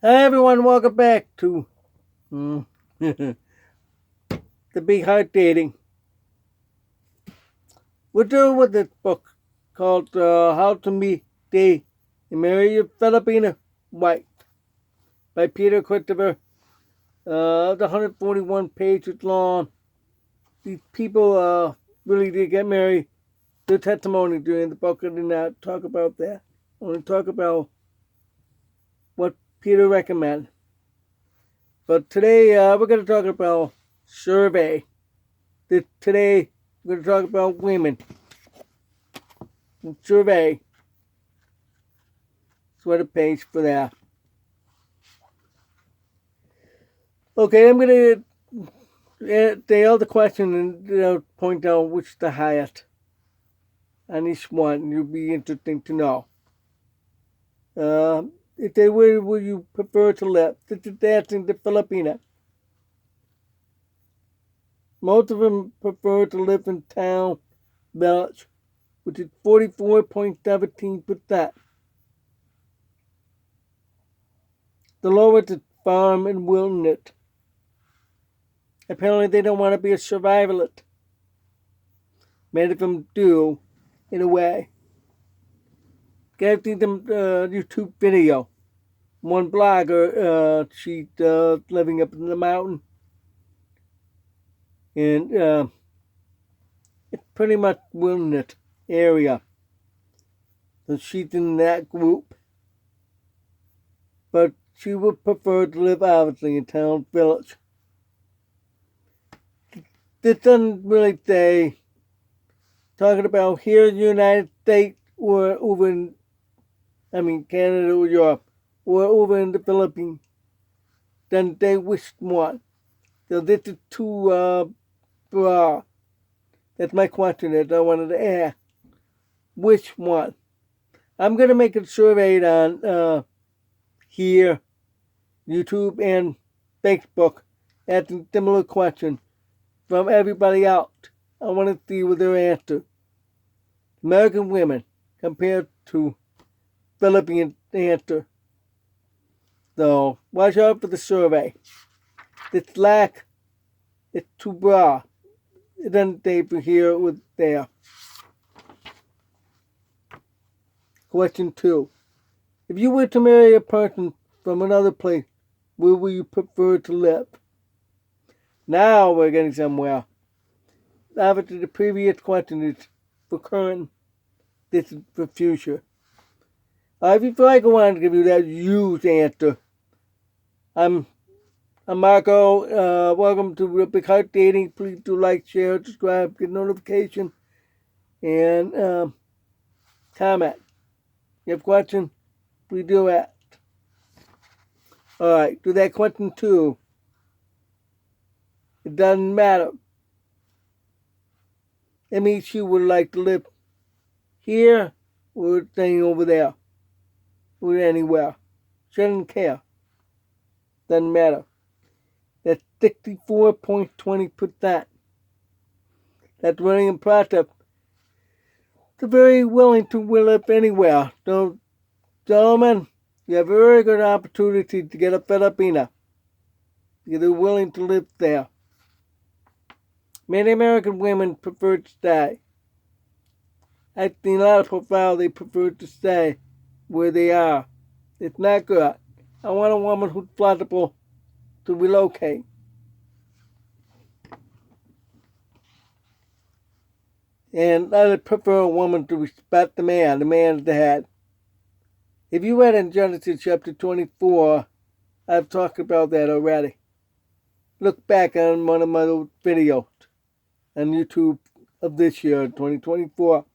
Hi everyone, welcome back to the Big Heart Dating. We're doing with this book called How to Meet, Date, and Marry Your Filipina Wife by Peter Christopher. It's 141 pages long. These people really did get married. Their testimony during the book, I did not talk about that. I want to talk about what Peter recommends. But today we're going to talk about survey. Today we're going to talk about women. Survey. Sweater page for that. Okay, I'm going to nail the question and point out which is the highest on each one. It'll be interesting to know. If they where would you prefer to live? This is asking the Filipina. Most of them prefer to live in town, village, which is 44.17%. The lowest is farm and wilderness. Apparently they don't want to be a survivalist. Many of them do, in a way. I've seen them YouTube video. One blogger, she's living up in the mountain. And it's pretty much wilderness area. So she's in that group. But she would prefer to live, obviously, in town, village. This doesn't really say, talking about here in the United States or over in, Canada or Europe, or over in the Philippines, then they wish one. So this is too broad. That's my question that I wanted to ask. Which one? I'm going to make a survey on here, YouTube, and Facebook, asking similar questions from everybody out. I want to see what their answer. American women compared to Philippine answer. So watch out for the survey. It's too broad. It doesn't say for here or there. Question 2. If you were to marry a person from another place, where would you prefer to live? Now we're getting somewhere. After the previous question is for current, this is for future. Before I go on to give you that huge answer, I'm Marco. Welcome to Big Heart Dating. Please do like, share, subscribe, get notification, and comment. If you have questions, please do that. Alright, to that question 2. It doesn't matter. It means she would like to live here or staying over there or anywhere. She doesn't care. Doesn't matter. That's 64.20%. That's really impressive. They're very willing to live anywhere. So, gentlemen, you have a very good opportunity to get a Filipina. They're willing to live there. Many American women prefer to stay. I've seen a lot of profiles, they prefer to stay where they are. It's not good. I want a woman who's flexible to relocate. And I would prefer a woman to respect the man is the head. If you read in Genesis chapter 24, I've talked about that already. Look back on one of my old videos on YouTube of this year, 2024.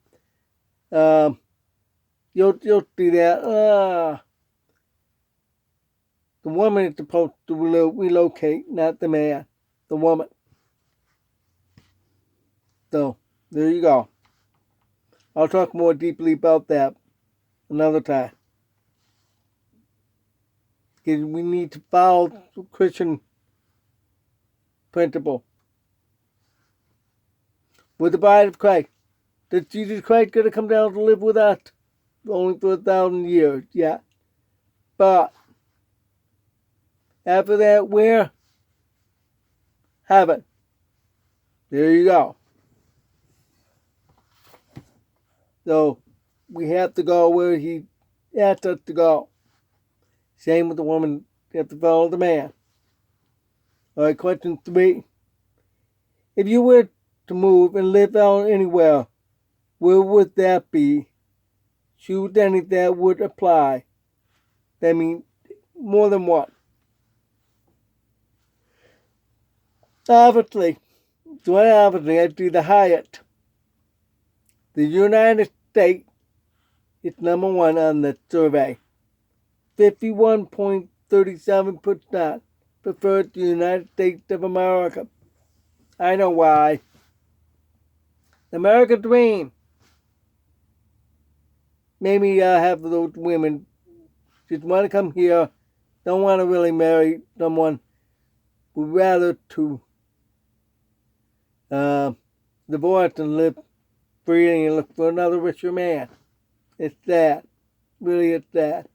You'll see that. The woman is supposed to relocate, not the man. The woman. So, there you go. I'll talk more deeply about that another time. Because we need to follow the Christian principle. With the bride of Christ. Is Jesus Christ going to come down to live with us? Only for 1,000 years, yeah. But After that, we're heaven. There you go. So we have to go where he asked us to go. Same with the woman. You have to follow the man. All right, question 3. If you were to move and live out anywhere, where would that be? Choose any that would apply. That means more than one. Obviously, I'd do the Hyatt. The United States is number 1 on the survey. 51.37% preferred the United States of America. I know why. The American dream. Maybe have those women just want to come here, don't want to really marry someone, would rather to divorce and live free and look for another richer man. It's that. Really, it's that.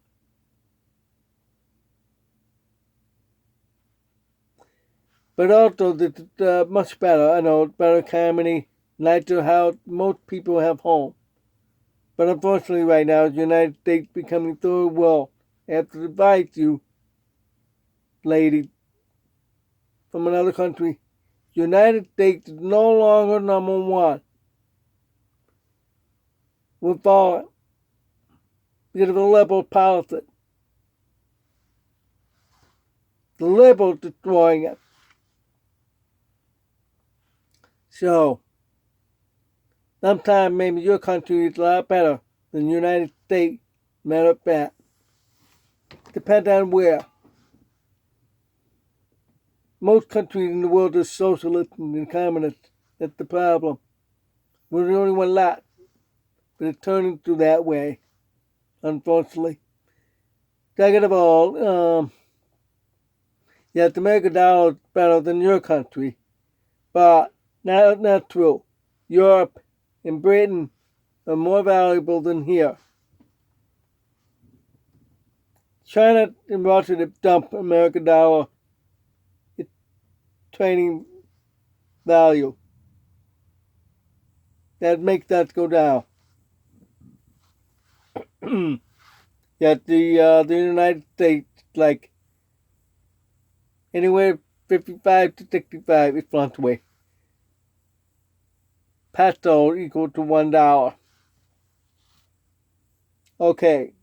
But also, it's much better. I know, better comedy, nicer house. Most people have home. But unfortunately, right now, the United States becoming third world. I have to advise you, lady, from another country, the United States is no longer number 1. We're falling because of the liberal politics. The liberals destroying it. So, sometimes maybe your country is a lot better than the United States. Matter of fact. Depends on where. Most countries in the world are socialist and communist. That's the problem. We're the only one left. But it's turning to that way, unfortunately. Second of all, yes, the American dollar is better than your country. But not true. Europe and Britain are more valuable than here. China and Russia have dumped American dollar. Its trading value. That makes that go down. Yet the United States, like anywhere 55 to 65, it fluctuates. Peso equal to $1. Okay,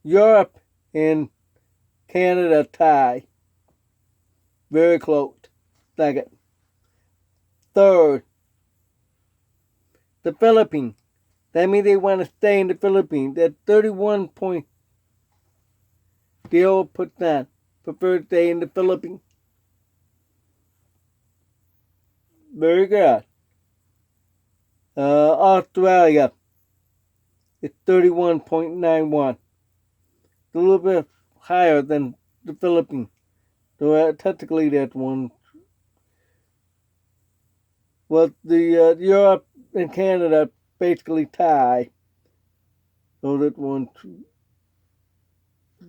Europe and Canada tie. Very close. Second. Third, the Philippines. That means they want to stay in the Philippines. That's 31.0% prefer to stay in the Philippines. Very good. Australia is 31.91. It's a little bit higher than the Philippines. So technically that's one. Well, the Europe and Canada basically tie. So that 1, 2,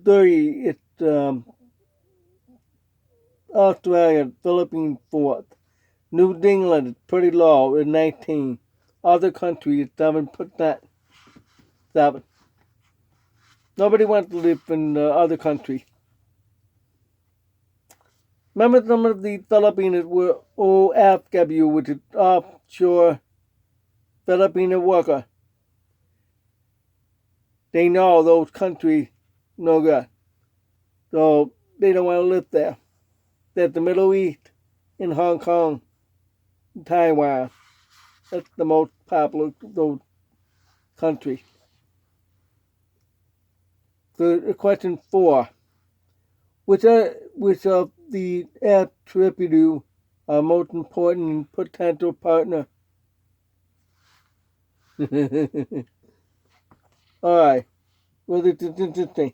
3. It's Australia, Philippines 4th. New Zealand is pretty low at 19. Other countries 7%. 7. Nobody wants to live in other countries. Remember some of the Filipinos were OFW, which is offshore Filipino worker. They know those countries no good. So they don't want to live there. That's the Middle East and Hong Kong and Taiwan. That's the most popular of those countries. So question 4. Which of the attributes are most important in potential partner? Alright. Well, it's interesting.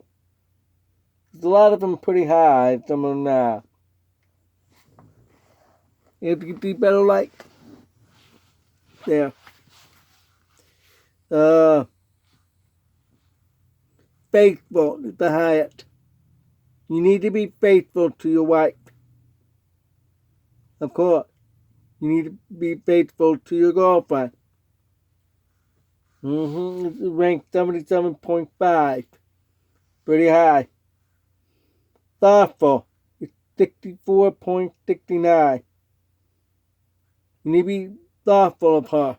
There's a lot of them pretty high, some of them not. You have to get the better light. There. Facebook is the highest. You need to be faithful to your wife. Of course. You need to be faithful to your girlfriend. It's ranked 77.5. Pretty high. Thoughtful. It's 64.69. You need to be thoughtful of her.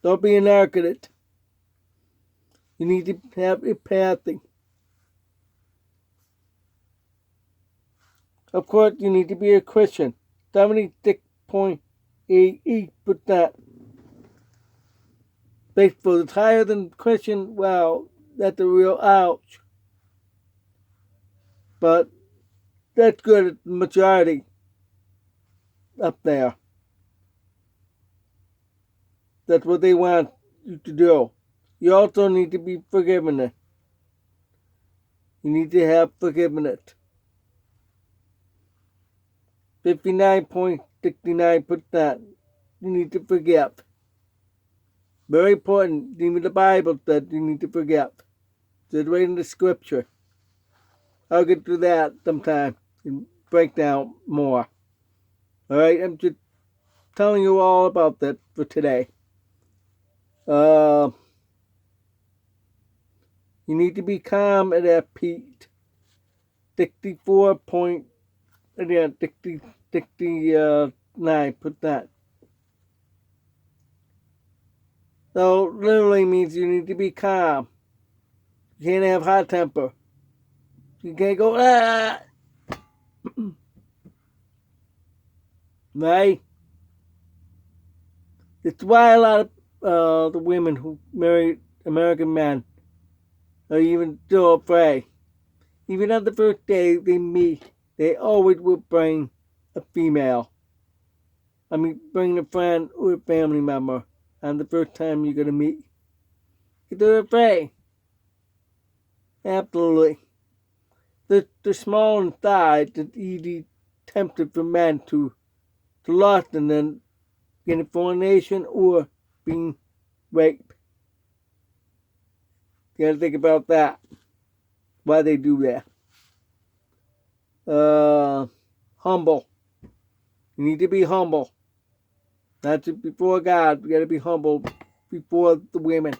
Don't be an architect. You need to have empathy. Of course, you need to be a Christian. 76.88%. Faithful is higher than Christian. Wow, that's a real ouch. But that's good at the majority up there. That's what they want you to do. You also need to be forgiven. You need to have forgiveness. 59.69%. You need to forgive. Very important. Even the Bible says you need to forgive. It's right in the scripture. I'll get to that sometime and break down more. Alright, I'm just telling you all about that for today. You need to be calm and at peace. 69%. So literally means you need to be calm. You can't have hot temper. You can't go, ah! Right? It's why a lot of the women who marry American men are even still afraid. Even on the first day they meet, they always will bring a female. Bring a friend or a family member on the first time you're going to meet. Because they're afraid. Absolutely. They're small inside. It's easy tempted for men to lust and then get a fornication or being raped. You gotta think about that. Why they do that. Humble. You need to be humble. Not just before God. You gotta be humble before the women.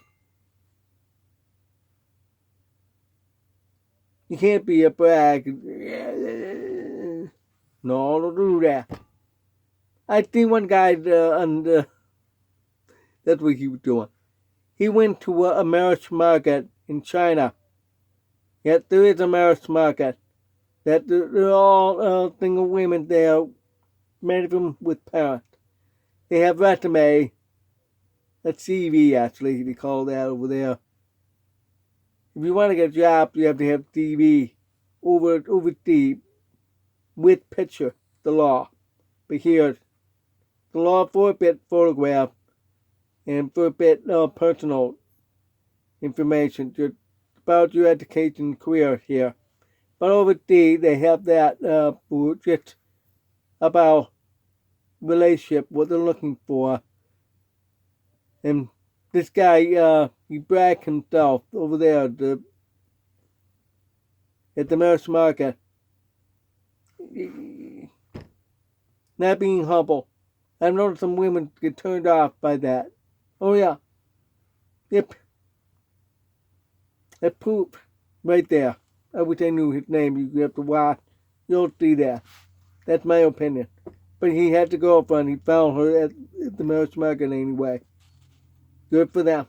You can't be a brag. No, don't do that. I see one guy that's what he was doing. He went to a marriage market in China. Yet there is a marriage market. That they're all single women there, many of them with parents. They have resume. That's CV actually, they call that over there. If you want to get a job, you have to have CV overseas with picture, the law. But here, the law forbid photograph and forbid personal information just about your education and career here. But overseas, they have that just about relationship, what they're looking for. And this guy, he bragged himself over there at the marriage market. Not being humble. I've noticed some women get turned off by that. Oh yeah. Yep. That poop right there. I wish I knew his name. You have to watch. You'll see that. That's my opinion. But he had to go girlfriend. He found her at the marriage market anyway. Good for them.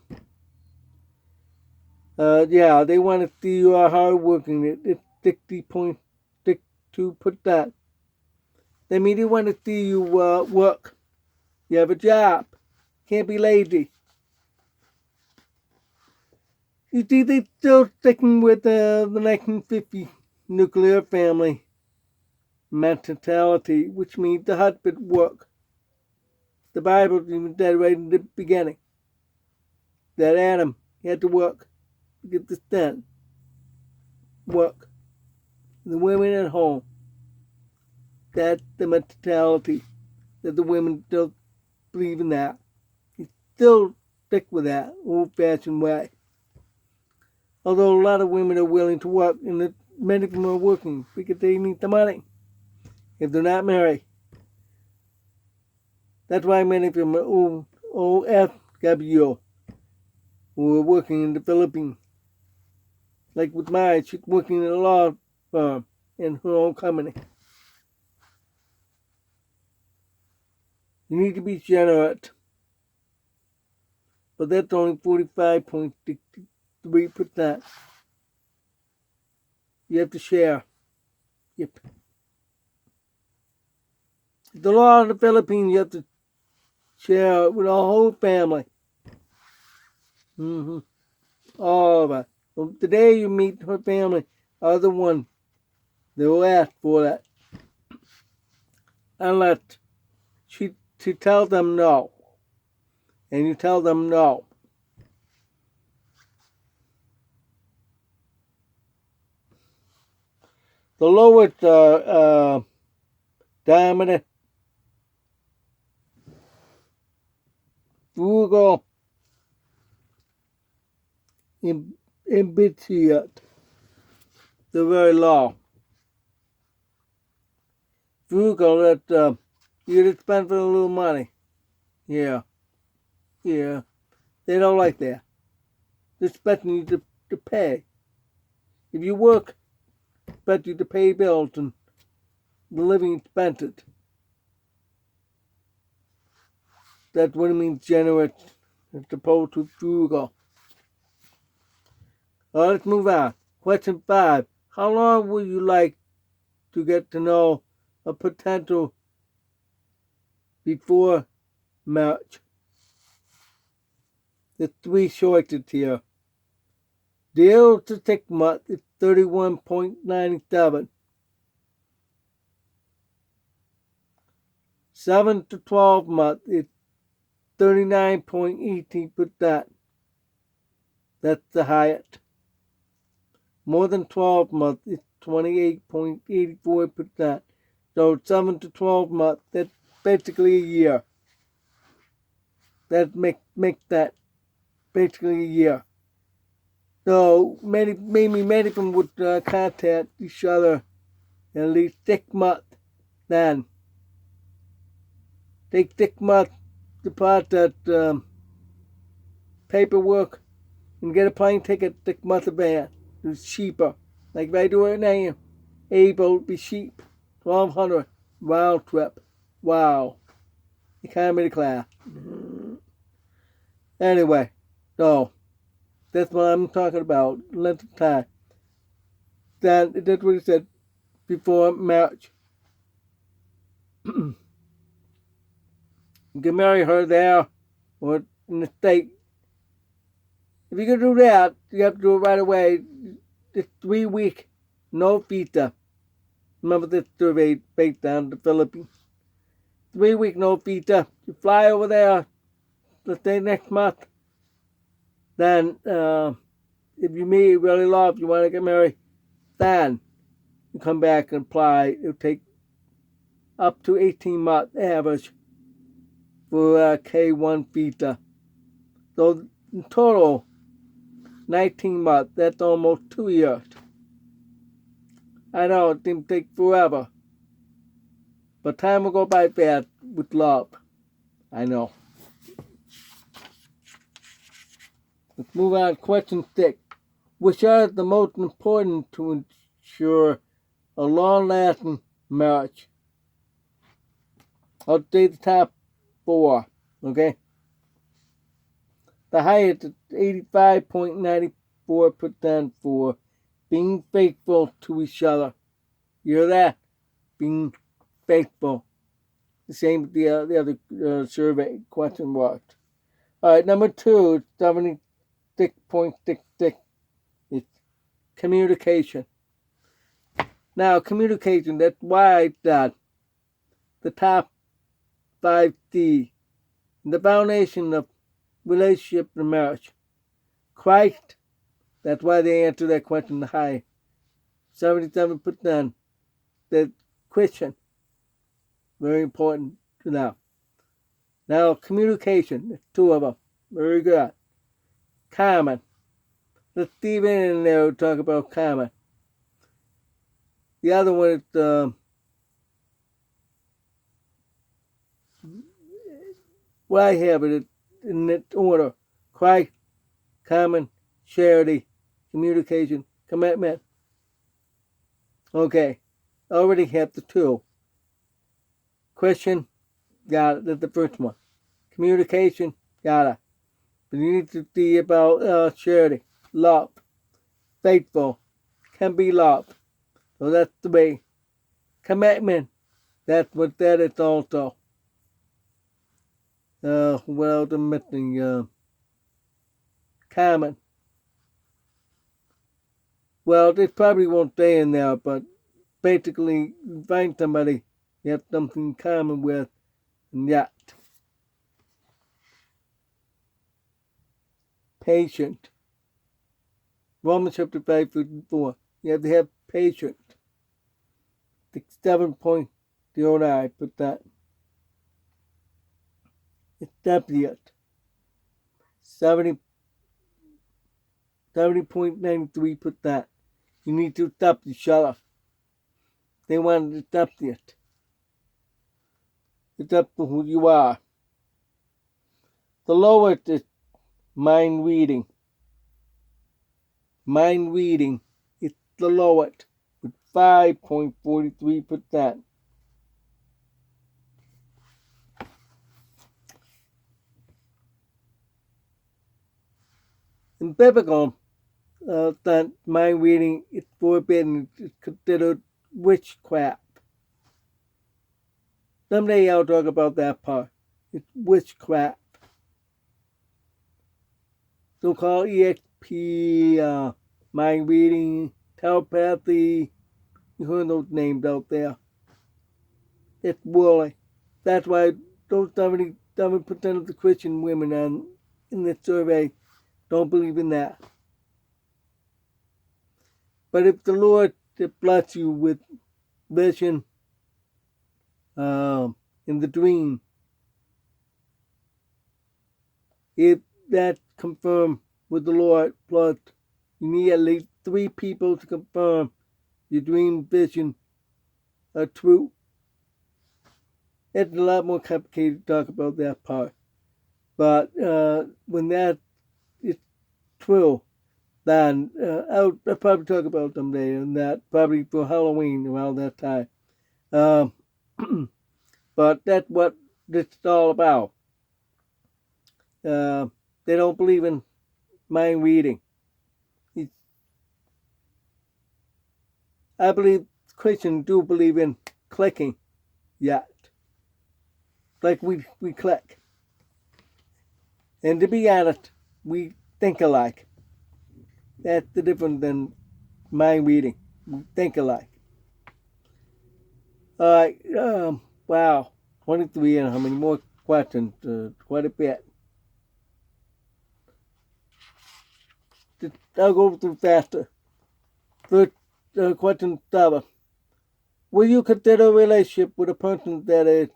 Yeah, they want to see you are hardworking. It's 60.62%. They mean they want to see you work. You have a job. Can't be lazy. You see, they're still sticking with the 1950 nuclear family mentality, which means the husband work. The Bible even said right in the beginning that Adam had to work to get this done. Work. The women at home. That's the mentality that the women still believe in that. You still stick with that old-fashioned way. Although a lot of women are willing to work, and many of them are working because they need the money if they're not married. That's why many of them are OFW who are working in the Philippines. Like with mine, she's working in a law firm in her own company. You need to be generous. But that's only 45.3%. You have to share. Yep. The law in the Philippines, you have to share with our whole family. All of us. So today you meet her family are the one that will ask for that. Unless she tells them no. And you tell them no. The lowest diameter frugal imbitient. They're very low. Frugal that you just spend for a little money. Yeah. They don't like that. They're expecting you to pay. If you work, expect you to pay bills and the living expenses. That's what it means generous as opposed to frugal. All right, let's move on. Question 5. How long would you like to get to know a potential before marriage? The 3 choices here. 0 to 6 months is 31.97. 7 to 12 months is 39.18%. That's the highest. More than 12 months is 28.84%. So 7 to 12 months, that's basically a year. That make that basically a year. So many of them would contact each other at least 6 months. Then take 6 months to process paperwork and get a plane ticket 6 months advance. It's cheaper. Like if I do it now, able to be cheap. 1,200 round trip. Wow. Economy class. Anyway, so that's what I'm talking about. Length of time. That's what he said before marriage. You can marry her there or in the state. If you can do that, you have to do it right away. It's 3 weeks, no visa. Remember this survey based on the Philippines. 3 weeks, no visa. You fly over there, let's say next month. Then, if you meet really love, you want to get married, then you come back and apply. It'll take up to 18 months average for a K1 visa. So in total, 19 months. That's almost 2 years. I know it didn't take forever, but time will go by fast with love. I know. Let's move on to question 6. Which are the most important to ensure a long-lasting marriage? I'll say the top 4, okay? The highest is 85.94% for being faithful to each other. You hear that? Being faithful. The same with the other survey question was. All right, number 2 is 76.66. It's communication. Now, communication, that's why I said the top 5D, the foundation of relationship and marriage. Christ, that's why they answer that question the high. 77%. That's Christian. Very important to know. Now, communication, there's 2 of them. Very good. Common. Let's dive in there and talk about common. The other one is well, I have it in that order: Christ, common, charity, communication, commitment. Okay, already have the two. Christian, got it. That's the first one. Communication, got it. But you need to see about charity, love, faithful, can be loved. So that's the way. Commitment, that's what that is also. What else am I missing? Common. Well, they probably won't stay in there, but basically, find somebody you have something in common with, and yet. Patient. Romans chapter 5, verse 4. You have to have patience. 7.09, put that. It's definite. 70.93, put that. You need to stop each other. They want to stop it. It's up to who you are. The lowest is mind reading. Mind reading is the lowest with 5.43%. In biblical, that mind reading is forbidden. It's considered witchcraft. Someday I'll talk about that part. It's witchcraft. So-called EXP, mind reading, telepathy. You heard those names out there. It's worldly. That's why those 77% of the Christian women in this survey don't believe in that. But if the Lord bless you with vision in the dream, if that's confirmed with the Lord, plus you need at least 3 people to confirm your dream vision are true. It's a lot more complicated to talk about that part. But when that is true, then I'll probably talk about someday, and that probably for Halloween around that time. But that's what this is all about. They don't believe in mind reading. I believe Christians do believe in clicking yet. Like we click. And to be honest, we think alike. That's the difference than mind reading. We think alike. Alright, wow. 23 and how many more questions? Quite a bit. I'll go through faster. First, question 7. Will you consider a relationship with a person that is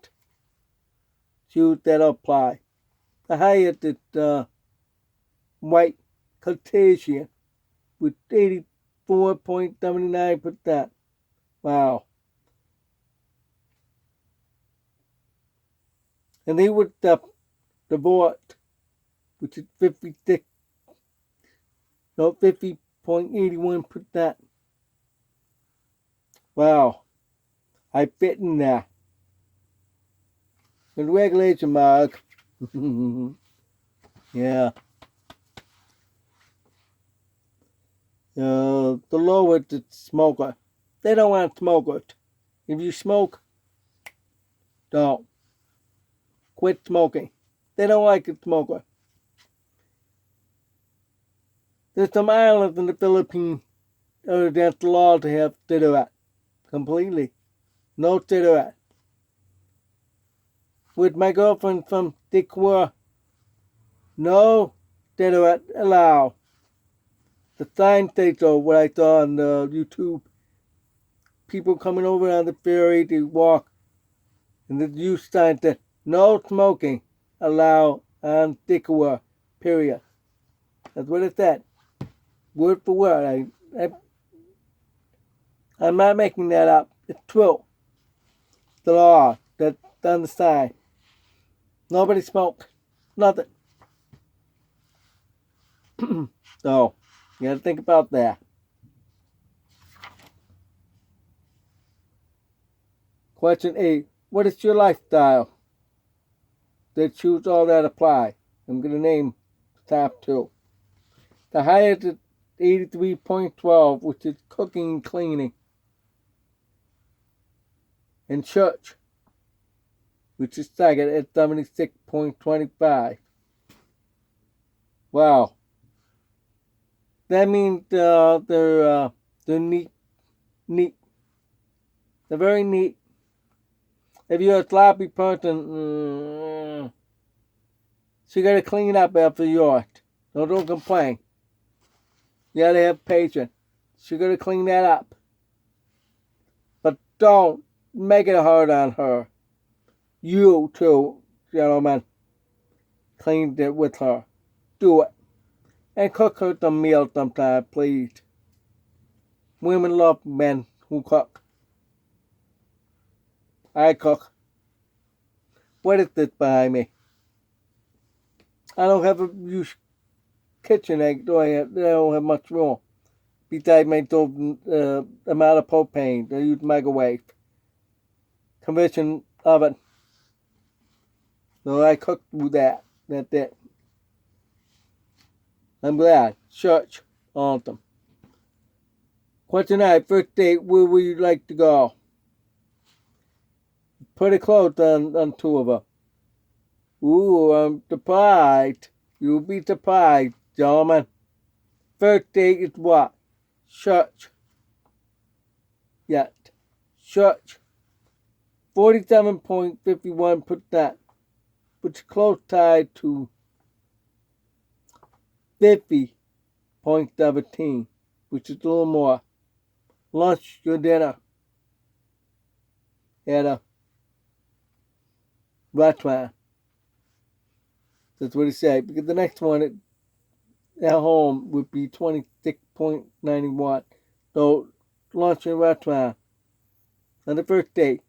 shoes that apply? The highest is white Caucasian with 84.79%. Wow. And they would divorced, which is 50.81%. Wow. I fit in there. Congratulations, Mark. Yeah. The lowest is smoker. They don't want smokers. If you smoke, don't. Quit smoking. They don't like a smoker. There's some islands in the Philippines against the law to have cigarette. Completely. No cigarette. With my girlfriend from Dikwa, no cigarette allowed. The sign says so, what I saw on YouTube. People coming over on the ferry to walk. And the youth sign said, no smoking allowed on Dikwa, period. That's what it said. Word for word. I I'm not making that up. It's true. The law that's on the side. Nobody smokes. Nothing. So, you gotta think about that. Question 8. What is your lifestyle? They choose all that apply. I'm gonna name the top 2. The highest is 83.12, which is cooking and cleaning. And church, which is second at 76.25. Wow. That means they're neat. They're very neat. If you're a sloppy person, so you gotta clean up after yours. So don't complain. You gotta have patience. So you gotta clean that up. But don't make it hard on her. You too, gentlemen. Clean it with her. Do it. And cook her some meal sometime, please. Women love men who cook. I cook. What is this behind me? I don't have a use KitchenAid, do I? I don't have much more. Besides my amount of propane, I use microwave. Convection oven. So I cook with that. That's it. I'm glad. Church. Awesome. Question 9. First date, where would you like to go? Pretty close on 2 of them. Ooh, I'm surprised. You'll be surprised, gentlemen. First date is what? Church. Yes. Church. 47.51%. Which is close tied to 50.17, which is a little more. Lunch or dinner at a restaurant. That's what he said. Because the next one at home would be 26.91. So lunch at a restaurant on the first date.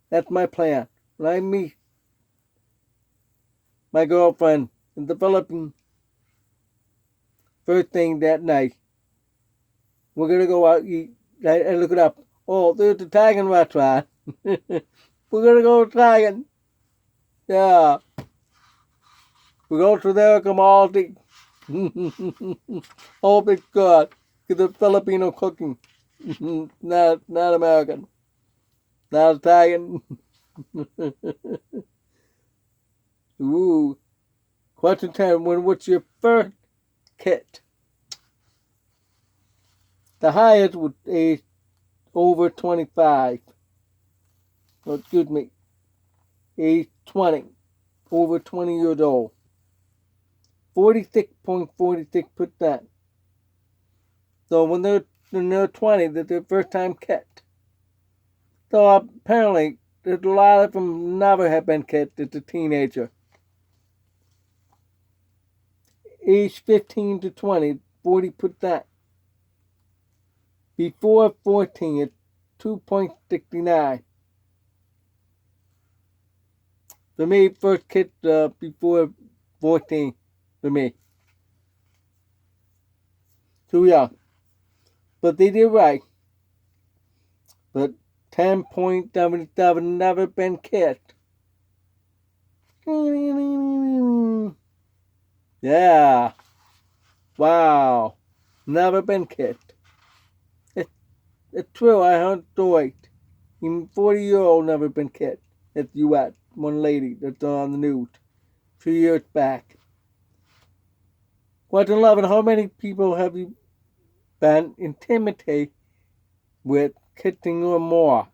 That's my plan. When I meet my girlfriend in the Philippines, first thing that night, we're gonna go out eat. I look it up. Oh, there's a Italian restaurant. We're gonna go Italian. Yeah. We go to there, come all day. Hope it's good. Because it's Filipino cooking. not American. Not Italian. Ooh. Question 10. What's your first kit? The highest was age over 25. Oh, excuse me. Age 20. Over 20 years old. 46.46%. So when they're 20, that's their first time kit. So apparently, there's a lot of them never have been kit as a teenager. Age 15 to 20, 40%. Before 14, it's 2.69. For me, first kit before 14, for me. Too young. But they did right. But 10.77 never been kit. Yeah. Wow. Never been kit. It's true, I heard stories. Even 40-year-old never been kit. At the U.S. One lady that's on the news 2 years back. Question 11. How many people have you been intimidated with kissing or more? I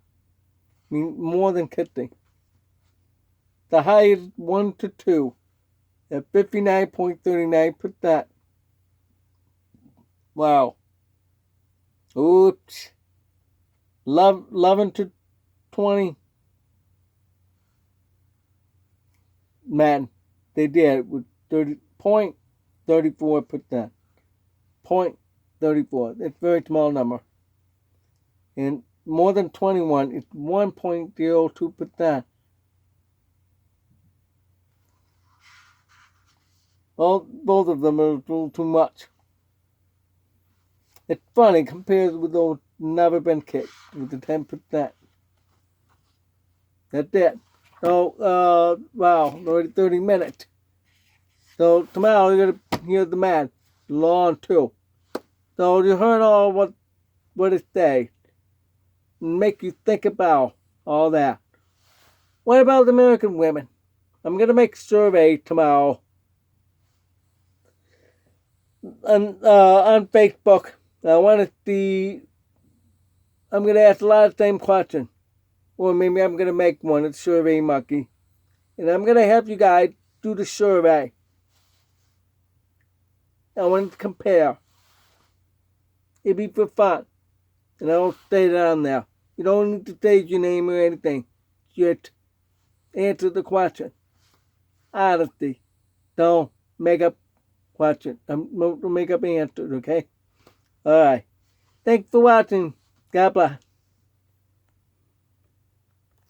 mean, more than kissing. The highest 1 to 2 at 59.39%. Wow. Oops. 11 to 20 men, they did with 30.34%. 0.34. It's a very small number. and more than 21, it's 1.02%. Both of them are a little too much. It's funny compared with those never been kicked with the 10%. That's it. So, wow, already 30 minutes. So tomorrow you're gonna hear the man, Lawn too. So you heard all what it says. Make you think about all that. What about American women? I'm gonna make a survey tomorrow on Facebook. I want to see. I'm gonna ask a lot of the same questions, or maybe I'm gonna make one. It's Survey Monkey, and I'm gonna have you guys do the survey. I want to compare. It'd be for fun, and I'll stay down there. You don't need to say your name or anything. Just answer the question. Honesty. Don't make up questions. Don't make up answers, okay? Alright. Thanks for watching. God bless.